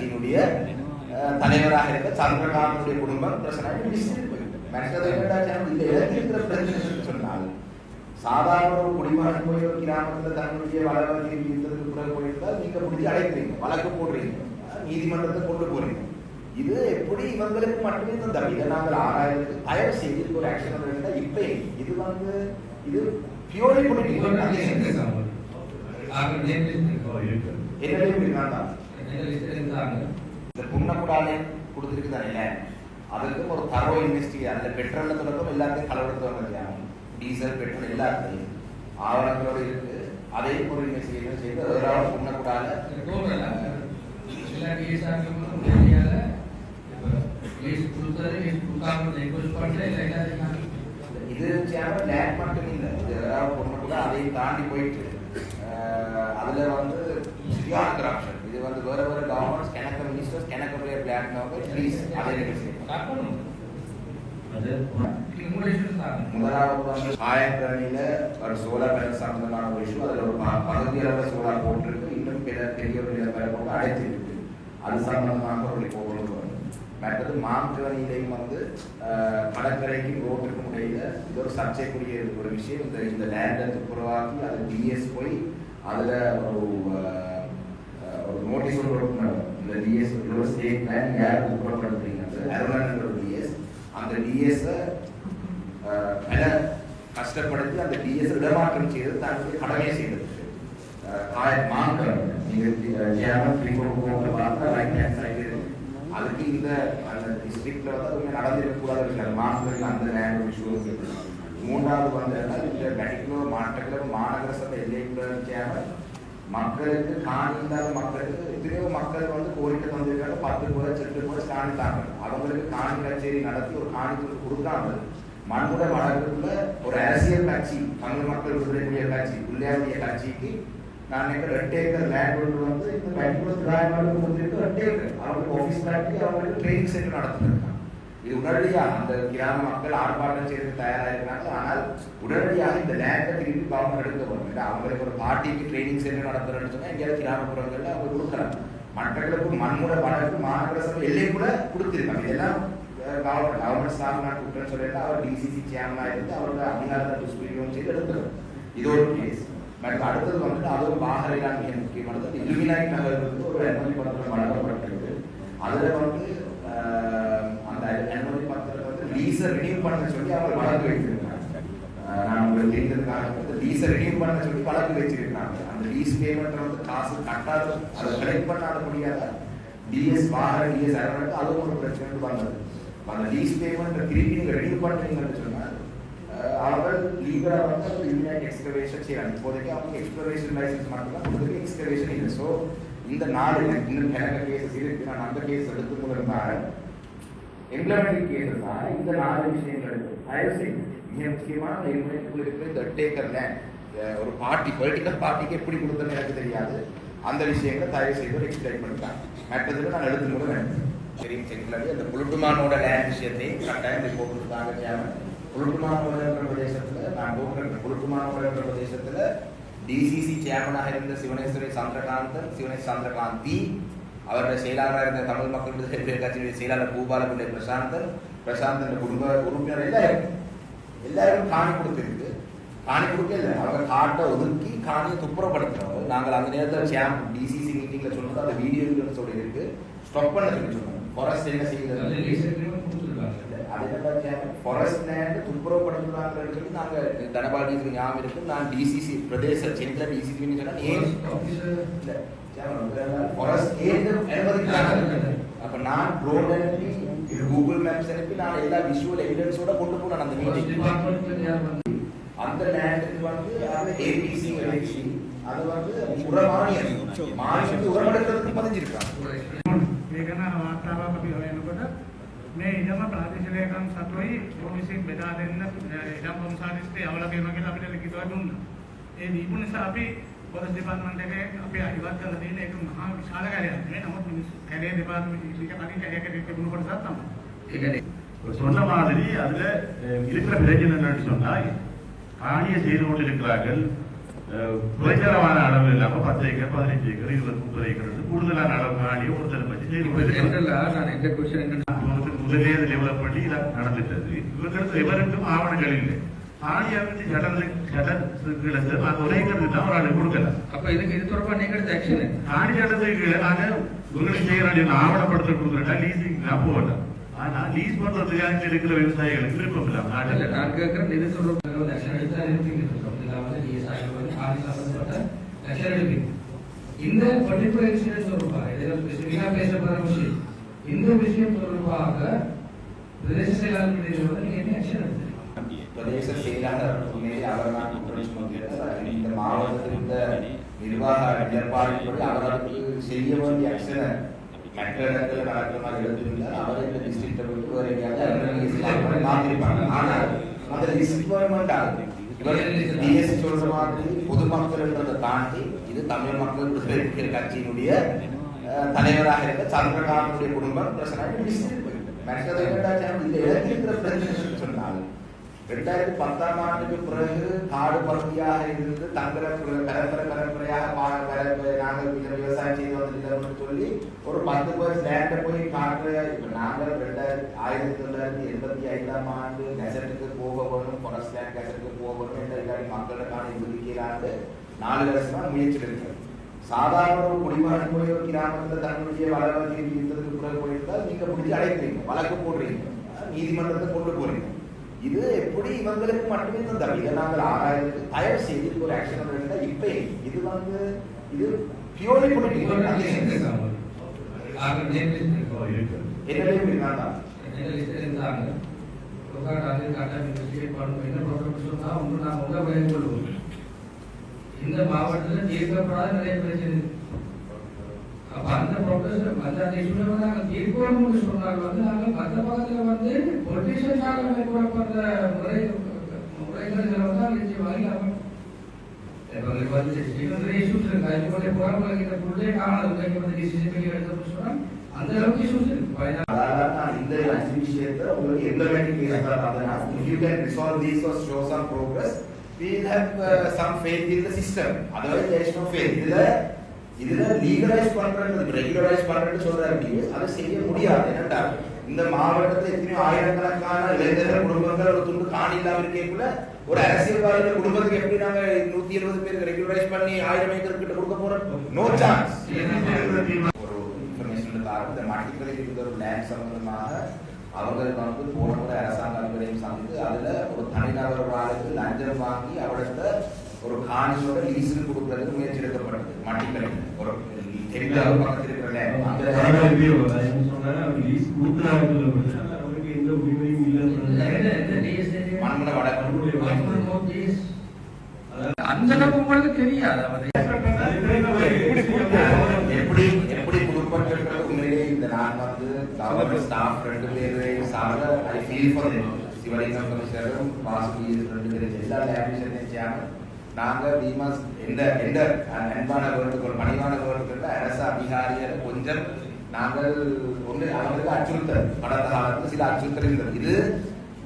கட்சியினுடைய தலைவராக இருக்க சந்திரகாந்தனுடைய குடும்பம் பிரச்சனை மற்றது இந்த இடத்திருக்கிற பிரச்சனை சொன்னால் சாதாரண ஒரு குடிமகன் போய் ஒரு கிராமத்தில் தன்னுடைய வளர்வதை இருந்ததுக்கு பிறகு போயிருந்தால் நீங்க முடிஞ்சு அழைக்கிறீங்க, வழக்கு போடுறீங்க, நீதிமன்றத்தை கொண்டு போறீங்க. இது எப்படி இவங்களுக்கு மட்டுமே தந்தம். இதை நாங்கள் ஆராய்ந்து தயவு செய்து ஒரு ஆக்ஷன் வேண்டாம். இப்ப இது இது பியூர்லி பொலிட்டிக்கல். இந்த புண்ணக்கூடாலே கொடுத்துருக்குதானே, அதுக்கு ஒரு தரோ இன்வெஸ்டிகே அதில் பெட்ரோல்ல தொடக்கம் எல்லாத்தையும் கலவரத்து வந்தாங்க. டீசல் பெட்ரோல் எல்லாத்தையும் ஆவணங்களோடு இருக்கு. அதையும் ஒரு இன்வெஸ்டிகேஷன் செய்து அதனால புண்ணக்கூடால இது லேண்ட் மட்டும் இல்லை, பொண்ணு கூட அதையும் தாண்டி போயிட்டு அதுல சரியான கரப்ஷன். இது வேற வேற கவர்மெண்ட்ஸ் கணக்க மினிஸ்டர்ஸ் கணக்க பிளேயர் பிளான் ப்ளீஸ் அதை முதலாவது ஆயக்கரணியில ஒரு சோலார் பேனல் சம்பந்தமான ஒரு இஷ்யூ. அதுல ஒரு பகுதி அளவு சோலார் போட்டிருக்கு, இன்னும் பெரிய ஒரு நிலப்பர போட்டு அடைச்சிருக்கு. அது சம்பந்தமாக ஒரு ரிப்போர்ட் வரும். மற்றது மாங்கரணியிலையும் கடற்கரைக்கு ரோட்டுக்கும் இடையில இது ஒரு சர்ச்சைக்குரிய ஒரு விஷயம். இந்த லேண்டை துப்புரவாக்கி அது டிஎஸ் போய் அதுல ஒரு நோட்டீஸ் கொடுக்கணும். இந்த டிஎஸ் ஸ்டேட் லேண்ட் யார் துப்புரப்படுத்துறீங்க, அருணான்ற ஒரு டிஎஸ், அந்த டிஎஸ் கஷ்டப்படுத்தி அந்த டிஎஸ் இடமாற்றம் செய்து தன்னுடைய கடமையை செய்தது. அதுக்கு இந்த டிஸ்ட்ரிக்ட்ல நடந்திருக்கக்கூடாது மாநிலத்தில் அந்த லேண்ட் இஷ்யூ. மூன்றாவது இந்த மெடிக்கலோ மாற்றங்களோ மாநகர சபை எல்லைக்குள்ள மக்களுக்கு காணி இல்லாத மக்களுக்கு எத்தனையோ மக்கள் கோரிக்கை தந்திருக்காங்க. 10 கூட 8 கூட காணி தாங்க. அவங்களுக்கு காணி கச்சேரி நடத்தி ஒரு காணி கொடுக்காம மண்ணுட வழக்குள்ள ஒரு அரசியல் கட்சி, தமிழ் மக்கள் விடுதலை கட்சி, பிள்ளையாருடைய கட்சிக்கு நான் 2 ஏக்கர் லேண்ட் கொண்டு இந்த மெடிக்கல் திராய்மாளுக்கு கொடுத்துருக்கு. 2 ஏக்கர் அவங்களுக்கு ஆஃபீஸ் கட்டி அவங்களுக்கு ட்ரைனிங் சென்டர் நடத்துறாங்க. இது உடனடியாக அந்த கிராம மக்கள் ஆர்ப்பாட்டம் செய்து தயாராக இருக்கிறாங்க. ஆனால் உடனடியாக இந்த லேண்டை திருப்பி கவர்மெண்ட் எடுக்க போறாங்க. அவங்களுக்கு ஒரு பார்ட்டிக்கு ட்ரைனிங் சென்டர் நடத்துறேன்னு சொன்னா எங்கேயாவது கிராமப்புறங்கள்ல அவங்க கொடுக்குறாங்க. மற்றவர்களுக்கு மண்முட வழக்கு மாநகர சபை எல்லை கூட கொடுத்துருக்காங்க. இதெல்லாம் கவர்மெண்ட் ஸ்டாஃப் நான் கூப்பிட்டேன்னு சொல்லிட்டு அவர் டிசிசி சேர்மனாக இருந்து அவரோட அதிகாரத்தை துஷ்பிரயோகம் செய்து எடுத்துருவோம். இது ஒரு கேஸ். மற்றும் அடுத்தது அதுவும் பாகரைதான் மிக முக்கியமானது. இலுமினாய் நகருக்கு ஒரு அனுமதி பத்திரம் வழங்கப்பட்டிருக்கு. அதுல அந்த அனுமதி பத்திரத்தை லீஸை ரினியூ பண்ண சொல்லி அவங்க வழக்கு வச்சிருக்காங்க. நான் உங்களுக்கு தெரிஞ்சதுக்காக லீஸை ரினியூ பண்ண சொல்லி வழக்கு வச்சிருக்காங்க. அந்த லீஸ் பேமெண்ட் காசு கட்டாத அதை கலெக்ட் பண்ணாத முடியாத டிஎஸ் வாகர டிஎஸ் அரவணைக்கு அதுவும் ஒரு பிரச்சனை வந்தது. அந்த லீஸ் பேமெண்ட் திருப்பி நீங்க ரினியூ பண்றீங்கன்னு சொன்னால் அவர்கள் லீகலா யூனியன் எக்ஸ்கவேஷன் செய்யறாங்க. இப்போதைக்கு அவங்க எக்ஸ்ப்ளோரேஷன் லைசன்ஸ் மட்டும்தான் கொடுத்துருக்கு, எக்ஸ்கவேஷன் இல்லை. ஸோ இந்த 4 இன்னும் கிழக்க கேசஸ் இருக்கு. நான் அந்த கேஸ் எடுத்து முதல்ல எம்ப்ளாய்மெண்ட் கேஸ் இருந்தால் இந்த 4 விஷயங்கள் இருக்கு. மிக முக்கியமான இருக்கிற 8 ஏக்கர் லேண்ட் ஒரு பார்ட்டி பொலிட்டிக்கல் பார்ட்டிக்கு எப்படி கொடுத்தது எனக்கு தெரியாது. அந்த விஷயங்களை தயவு செய்து எக்ஸ்பிளைன் பண்ணிட்டாங்க. மற்றதுக்கு நான் எடுத்து கூட வேண்டும் தெரியும். செங்கலாடி அந்த புலுட்டுமானோட லேண்ட் விஷயத்தை கட்டாயம் ரிப்போர்ட் கொடுத்தாங்க. புலுட்டுமானோட பிரதேசத்தில் நான் போகிறேன். புலுட்டுமானோட பிரதேசத்தில் டிசிசி சேர்மனாக இருந்த சிவனேஸ்வரி சந்திரகாந்தி, அவருடைய செயலாளராக இருந்த தமிழ் மக்கள் விடுதலை கட்சியுடைய செயலாளர் பூபாலபிள்ளை பிரசாந்தன் குடும்ப உறுப்பினர் எல்லாரும் காணி கொடுத்திருக்கு. காணி கொடுக்கல, அவங்க காட்டை ஒதுக்கி காணியை துப்புரப்படுத்துறோம். நாங்கள் அந்த நேரத்தில் டிசிசி மீட்டிங்ல சொன்னது அந்த வீடியோ சொல்லி இருக்கு ஸ்டாப் பண்ண சொல்லி சொன்னோம். ஃபாரஸ்ட் என்ன செய்யுது, ஃபாரஸ்ட் லேண்ட் துப்புரப்படுத்துறாங்கன்னு சொல்லி நாங்கள் தனபாலிக்கு ஞாபகம் இருக்கு. நான் டிசிசி பிரதேச சென்ட்ரல் டிசிசின்னு சொன்னா ஃபாரஸ்ட் அனுமதிக்கிறாங்க. அப்ப நான் ட்ரோன் அனுப்பி கூகுள் மேப்ஸ் அனுப்பி நான் எல்லா விஷுவல் எவிடன்ஸோட கொண்டு போனேன் அந்த மீட்டிங். அந்த லேண்டுக்கு ஏபிசி அது உரமானியம் உரமெடுக்கிறதுக்கு பதிஞ்சிருக்காங்க. මේ ඉඩම ප්‍රාදේශීය ලේකම් සතුයි පොලිසියෙන් බෙදා දෙන්න ඉඩම් කොමසාරිස්ගේ අවල කියනවා කියලා අපිට ලිඛිතව දුන්නා. ඒ දීපු නිසා අපි පොලිස් දෙපාර්තමේන්තුව එකේ අපි අයිවත් කරලා තියෙන එක මහා විශාල කාර්යයක්. මේ නමුත් මිනිස්සු කැලේ දෙපාර්තමේන්තුව ඉලික කලින් කැලේකට තිබුණු කොටසක් තමයි. ඒකනේ. சொன்ன மாதிரி அதுல இருக்கிற பிரச்சனை என்னன்னு சொன்னா காணியை செய்து கொண்டிருக்கிறார்கள். குறைஞ்சளவான அளவு இல்லாம 10 ஏக்கர் 15 ஏக்கர் 20-30 ஏக்கர் கூடுதலான அளவு காணி ஒருத்தர் பற்றி முதலே டெவலப் பண்ணி இதான் நடந்துட்டது. இவங்களுக்கு எவருக்கும் ஆவணங்கள் இல்லை. காணியாவிட்டு சட்டத்துக்கு நாங்கள் ஒரே ஏக்கர் தான் ஒரு ஆளு கொடுக்கல. அப்ப இதுக்கு இது தொடர்பாக நீங்க எடுத்த ஆக்ஷன் காணி சட்டத்துக்கு கீழே நாங்க உங்களுக்கு செய்ய வேண்டிய ஆவணப்படுத்த கொடுக்குறா லீஸிங் போகல. ஆனா லீஸ் பண்றதுக்காக இருக்கிற விவசாயிகளுக்கு விருப்பம் இல்லை நாட்டில். நான் கேட்கிறேன் இது சொல்ற ஆக்ஷன் எடுத்தா இருப்பீங்க இந்த பர்டிகுலர் இன்சிடென்ட் தொடர்பாக ஸ்பெசிஃபிக்கா பேசப்படுற விஷயம் இந்த விஷயம் தொடர்பாக பிரதேச செயலாளர் நீங்க என்ன ஆக்ஷன் எடுத்தீங்க? பிரதேச செயலாளர் உண்மையிலே அவர் நான் குற்றம் சுமத்துகிறேன். இந்த மாவட்டத்தில் இந்த நிர்வாக நிலைப்பாடுபடி அவர்களுக்கு செய்ய வேண்டிய ஆக்ஷனை மற்ற இடத்துல நடக்கிற மாதிரி எழுதியிருந்தால் அவர் இந்த டிஸ்ட்ரிக்டை விட்டு வேறு எங்கேயாவது மாற்றிருப்பாங்க. ஆனால் அந்த டிஸ்ட்ரிக்ட் ஆகுது. டிஎஸ் சொல்ற மாதிரி பொதுமக்கள் தாண்டி இது தமிழ் மக்கள் விடுதலை கட்சியினுடைய தலைவராக இருந்த சந்திரகாந்தனுடைய குடும்பம் சொன்னாங்க. 2010ஆம் ஆண்டுக்கு பிறகு காடு பகுதியாக இருந்து தங்கர பரம்பரையாக நாங்கள் விவசாயம் செய்து வந்திருக்கிறோம் சொல்லி ஒரு 10 லேண்டை போய் காட்டுற. இப்ப நாங்கள் 1985ஆம் ஆண்டு கெசட்டுக்கு போக வேணும், ஃபாரஸ்ட் லேண்ட் கெசட்டுக்கு போக வேணும் என்ற மக்களுக்கான ஒதுக்கீடாண்டு 4 வருஷமா முயற்சி இருக்கிறது. சாதாரண ஒரு குடிமகன் போய் ஒரு கிராமத்தில் தன்னுடைய வளர்ச்சி இருந்ததுக்கு பிறகு போயிருந்தால் நீங்க பிடிச்சி அடைக்கிறீங்க, வழக்கு போடுறீங்க, நீதிமன்றத்தை கொண்டு போறீங்க. இது எப்படி இவங்களுக்கு மட்டுமே தந்தா இதை நாங்கள் ஆராய்ந்து தயவு செய்து ஒரு ஆக்ஷன் எடுத்தா இப்ப இது இது பியூர்லி பொலிட்டிக்கல் இந்த மாவட்டத்தில் தீர்க்கப்படாத நிறைய பிரச்சனை. அப்ப அந்த ப்ரொஃபஸர் அந்த இஷ்யூல நாங்கள் தீர்க்கணும்னு சொன்னாங்க. நாங்கள் மற்ற பக்கத்துல பொலிட்டிஷியனால மேற்கொள்ளப்படுற முறைகளை வாங்கினாங்க. இஷ்யூஸ் இருக்கு. அதுபோல புறமுறைகிற பொருளே காணாது டிசிஷன் எடுத்து சொன்னா அந்த அளவுக்கு இஷ்யூஸ் இருக்கு. இந்த விஷயத்தை உங்களுக்கு implementing if you can resolve these or show some progress, we will have some faith in the system. Otherwise there is no faith. இதுல லீகலைஸ் பண்றது ரெகுலரைஸ் பண்றது சொல்றாங்க. அது செய்ய முடியாது. என்னடா இந்த மாவட்டத்தில் எத்தனையோ ஆயிரக்கணக்கான இளைஞர்கள் குடும்பங்கள் ஒரு துண்டு காணி இல்லாம இருக்கேக்குள்ள ஒரு அரசியல்வாதிகள் குடும்பத்துக்கு எப்படி நாங்க 120 பேருக்கு ரெகுலரைஸ் பண்ணி 1000 ஏக்கர் கிட்ட கொடுக்க போறோம்? No chance. ஒரு இன்ஃபர்மேஷன் இந்த மட்டிகளில் இருந்த ஒரு லேண்ட் சம்பந்தமாக அவர்கள் போன முறை அரசாங்க அதிபரையும் சந்தித்து அதுல ஒரு தனிநபர் ஒரு ஆளுக்கு லஞ்சம் வாங்கி அவர்கிட்ட ஒரு காணியோட லீஸுக்கு கொடுக்கறதுக்கு முயற்சி எடுக்கப்பட்டது. மட்டிகளில் ஒரு பக்கத்தில் இருக்கிற மண்மன வடக்கு அந்த அளவுக்கு உங்களுக்கு தெரியாது. எப்படி கொடுக்கப்பட்டிருக்கிறது உண்மையிலே இந்த நான் கவர்மெண்ட் ஸ்டாஃப் 2 பேரையும் சார்ந்த ஐ ஃபீல் ஃபார் தெம். சிவலிங்கம் கமிஷனரும் வாசுகி 2 பேரும் எல்லா லேபிஷனையும் சேர்ந்து நாங்கள் வீமாஸ் எந்த அன்பான வேண்டுகோள் பணிவான வேண்டுகோள் அரசு அதிகாரிகள் கொஞ்சம் நாங்கள் ஒன்று அவங்களுக்கு அச்சுறுத்தல் கடந்த காலத்தில் சில அச்சுறுத்தல் இருந்தது. இது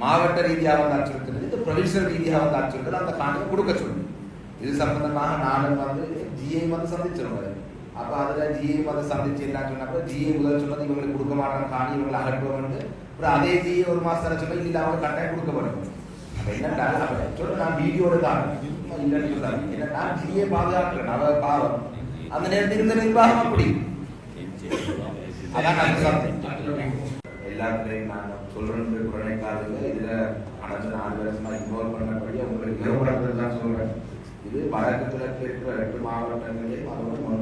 மாவட்ட ரீதியாக வந்து அச்சுறுத்தல், இது ப்ரொவின்சியல் ரீதியாக வந்து அச்சுறுத்தல். அந்த காணியை கொடுக்க சொல்லி இது சம்பந்தமாக நானும் ஜிஐ சந்திச்சிருவாரு. அப்ப அதுல ஜிஐ சந்திச்சு என்ன சொன்னப்ப ஜிஐ முதல் சொன்னது இவங்களுக்கு கொடுக்க மாட்டாங்க காணி, இவங்களை அகற்றுவோம். அப்புறம் அதே ஜிஐ ஒரு மாசம் சொன்னா இல்ல அவங்க கட்டாயம் கொடுக்கப்படும். அப்ப என்னடா சொல்ல நான் வீடியோட தான் இல்லைன்னு சொல்றாங்க. என்னன்னா ஜிஐ பாதுகாக்கிறேன் அவ பாவம் அந்த நேரத்தில் இருந்த நிர்வாகம் அப்படி அதான் எல்லாத்துலையும் நான் சொல்றேன். குறைக்காதுல இதுல கடந்த 4 வருஷமா இன்வால்வ் பண்ணபடி உங்களுக்கு நிறுவனத்தில் தான் சொல்றேன். இது வடக்கு கிழக்கு இருக்கிற 8 மாவட்டங்களையும் அதோட 1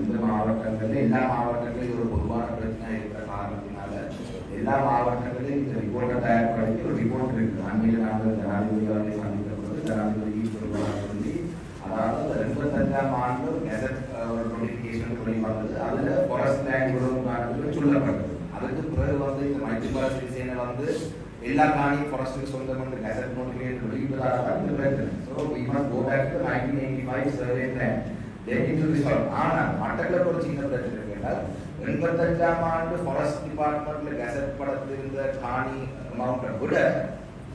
இந்த மாவட்டங்கள்ல எல்லா மாவட்டங்களிலும் ஒரு பொதுவான பிரச்சனை இருக்கிற காரணத்தினால எல்லா மாவட்டங்களிலும் இந்த ரிப்போர்ட்டை தயார்படுத்தி ஒரு ரிப்போர்ட் இருக்கு. அண்மையில் நாங்கள் ஜனாதிபதியாளரை சந்தித்த பொழுது ஜனாதிபதி சொல்லி அதாவது 85ஆம் ஆண்டு கெசட் ஒரு நோட்டிபிகேஷன் சொல்லி வந்தது. அதுல ஃபாரஸ்ட் லேண்ட் உறவு சொல்லப்பட்டது. அதுக்கு பிறகு இந்த மல்டிபாரஸ் டிசைனை எல்லா காணியும் ஃபாரஸ்ட்டுக்கு சொந்தம் வந்து கெசட் நோட்டிஃபிகேஷன் வெளியிட்டதாக தான் இந்த பிரச்சனை. So we must go back to 1985 survey plan. They need to resolve. ஆனால் மட்டக்களப்பு ஒரு சின்ன பிரச்சனை கேட்டால் 85ஆம் ஆண்டு ஃபாரஸ்ட் டிபார்ட்மெண்ட்ல கெசட் படத்திருந்த காணி அமௌண்ட்டை விட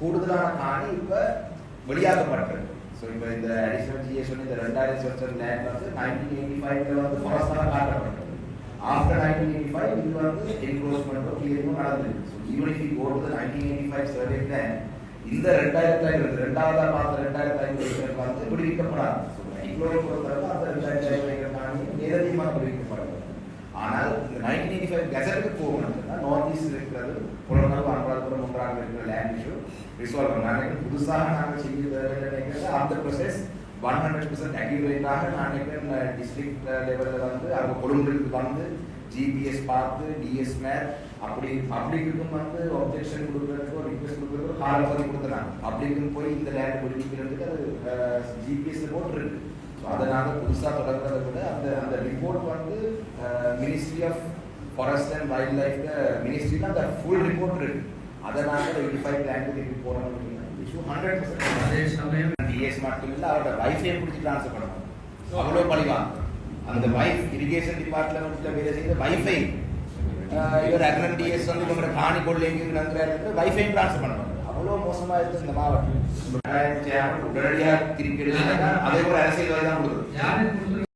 கூடுதலான காணி இப்ப வெளியாகப்பட்டிருக்கு. ஸோ இப்போ இந்த அடிஷனல் ஜிஎஸ் இந்த 2000 செக்டர் லேண்ட் வந்து 1985 வந்து ஃபாரஸ்டாக காட்டப்பட்டது. ஆஃப்டர் 1985 இது வந்து என்க்ரோச்மெண்ட்டோ கிளியரிங்கோ நடந்தது. So even if you go to the 1985 survey plan இந்த 2005 ரெண்டாவதா பார்த்த 2005 ஏக்கர் வந்து விடுவிக்கப்படாது. ஸோ என்க்ளோரை பொறுத்தவரை அந்த 2005 ஏக்கர் காணி நேரடியாக விடுவிக்கப்படாது. ஆனால் இந்த 1985 கெசட்டுக்கு போகணும்னா நார்த் ஈஸ்ட் இருக்கிறது புலனர்வு அனுராதபுரம் ஒன்றாக இருக்கிற லேண்ட் இஷ்யூ ரிசால்வ் பண்ணாங்க. புதுசாக நாங்கள் செய்யறது அந்த ப்ரொசஸ் 100% அக்யூரேட்டாக நான் நினைக்கிறேன் டிஸ்ட்ரிக்ட் லெவலில் வந்து அவங்க கொழும்புக்கு வந்து ஜிபிஎஸ் பார்த்து டிஎஸ் மேப் அப்படி பப்ளிக்கும் வந்து ஒப்ஜெக்ஷன் கொடுக்குறதுக்கோ ரிக்வெஸ்ட் கொடுக்குறதுக்கோ காலப்பதி கொடுத்துறாங்க. பப்ளிக்கும் போய் இந்த லேண்ட் விடுவிக்கிறதுக்கு அது ஜிபிஎஸ் போட்டுருக்கு. ஸோ அதனால புதுசாக தொடங்குறதை விட அந்த ரிப்போர்ட் வந்து ministry of forest and wildlife மினிஸ்ட்ரியில் அந்த ஃபுல் ரிப்போர்ட் இருக்கு. அதை நாங்கள் 85 லேண்டுக்கு போகணும் இஷ்யூ 100%. அதே சமயம் டிஎஸ் மட்டும் இல்லை அவரோட வைஃபை பிடிச்சி ட்ரான்ஸ்ஃபர் பண்ணணும். அவ்வளோ பழிவாங்க. அந்த வைஃப் இரிகேஷன் டிபார்ட்மெண்ட்டில் வேலை செய்த வைஃபை இவர் அக்ரன் டிஎஸ் வந்து இவங்களோட காணி கொள்ளை எங்கிறாரு வைஃபையும் ட்ரான்ஸ்ஃபர் பண்ணணும். அவ்வளோ மோசமாக இருக்குது இந்த மாவட்டம். உடனடியாக திருப்பி எடுத்தாங்க. அதே ஒரு அரசியல் தான் கொடுக்குது.